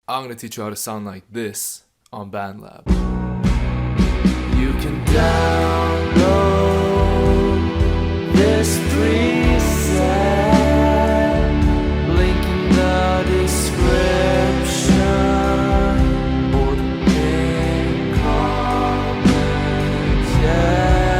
I'm gonna teach you how to sound like this on Bandlab. You can download this preset, link in the description or the pinned comments, yeah.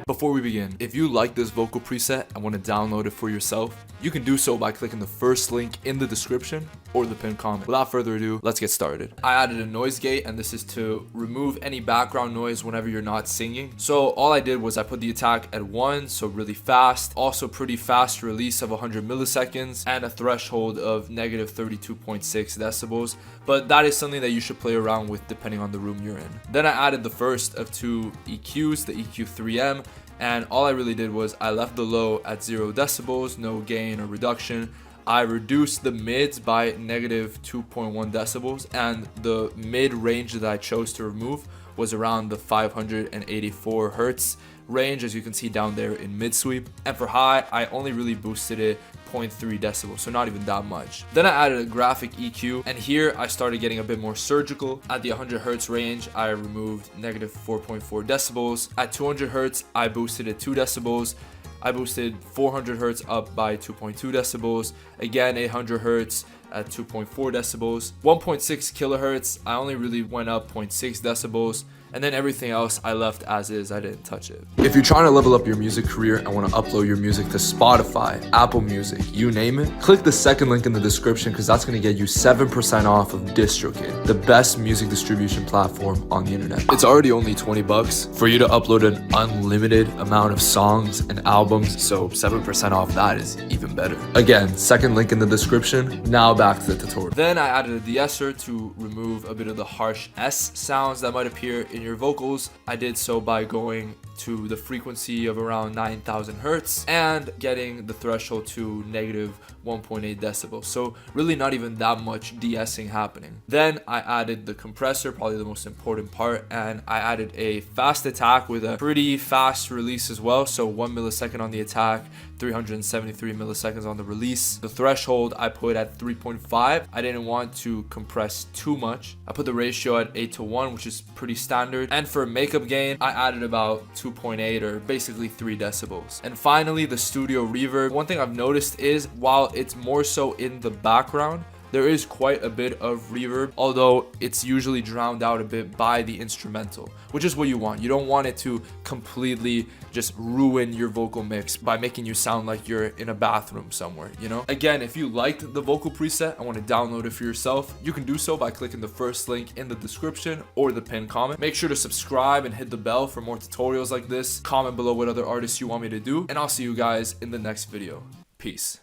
Before we begin, if you like this vocal preset and want to download it for yourself, you can do so by clicking the first link in the description or the pinned comment. Without further ado, let's get started. I added a noise gate, and this is to remove any background noise whenever you're not singing. So all I did was I put the attack at 1, so really fast, also pretty fast release of 100 milliseconds, and a threshold of negative 32.6 decibels. But that is something that you should play around with depending on the room you're in. Then I added the first of 2 EQs, the EQ3M, and all I really did was I left the low at 0 decibels, no gain or reduction. I reduced the mids by negative 2.1 decibels, and the mid range that I chose to remove was around the 584 hertz range, as you can see down there in mid sweep. And for high, I only really boosted it 0.3 decibels, so not even that much. Then I added a graphic EQ, and here I started getting a bit more surgical. At the 100 hertz range, I removed negative 4.4 decibels. At 200 hertz, I boosted it 2 decibels. I boosted 400 hertz up by 2.2 decibels. Again, 800 hertz at 2.4 decibels. 1.6 kilohertz, I only really went up 0.6 decibels. And then everything else I left as is, I didn't touch it. If you're trying to level up your music career and want to upload your music to Spotify, Apple Music, you name it, click the second link in the description, because that's going to get you 7% off of DistroKid, the best music distribution platform on the internet. It's already only 20 bucks for you to upload an unlimited amount of songs and albums, so 7% off that is even better. Again, second link in the description. Now back to the tutorial. Then I added a de-esser to remove a bit of the harsh S sounds that might appear in your vocals. I did so by going to the frequency of around 9,000 hertz and getting the threshold to negative 1.8 decibels. So really not even that much de-essing happening. Then I added the compressor, probably the most important part, and I added a fast attack with a pretty fast release as well. So 1 millisecond on the attack, 373 milliseconds on the release. The threshold I put at 3.5. I didn't want to compress too much. I put the ratio at 8:1, which is pretty standard. And for makeup gain, I added about 2.8 or basically 3 decibels. And finally, the studio reverb. One thing I've noticed is while it's more so in the background, there is quite a bit of reverb, although it's usually drowned out a bit by the instrumental, which is what you want. You don't want it to completely just ruin your vocal mix by making you sound like you're in a bathroom somewhere, you know? Again, if you liked the vocal preset and want to download it for yourself, you can do so by clicking the first link in the description or the pinned comment. Make sure to subscribe and hit the bell for more tutorials like this. Comment below what other artists you want me to do, and I'll see you guys in the next video. Peace.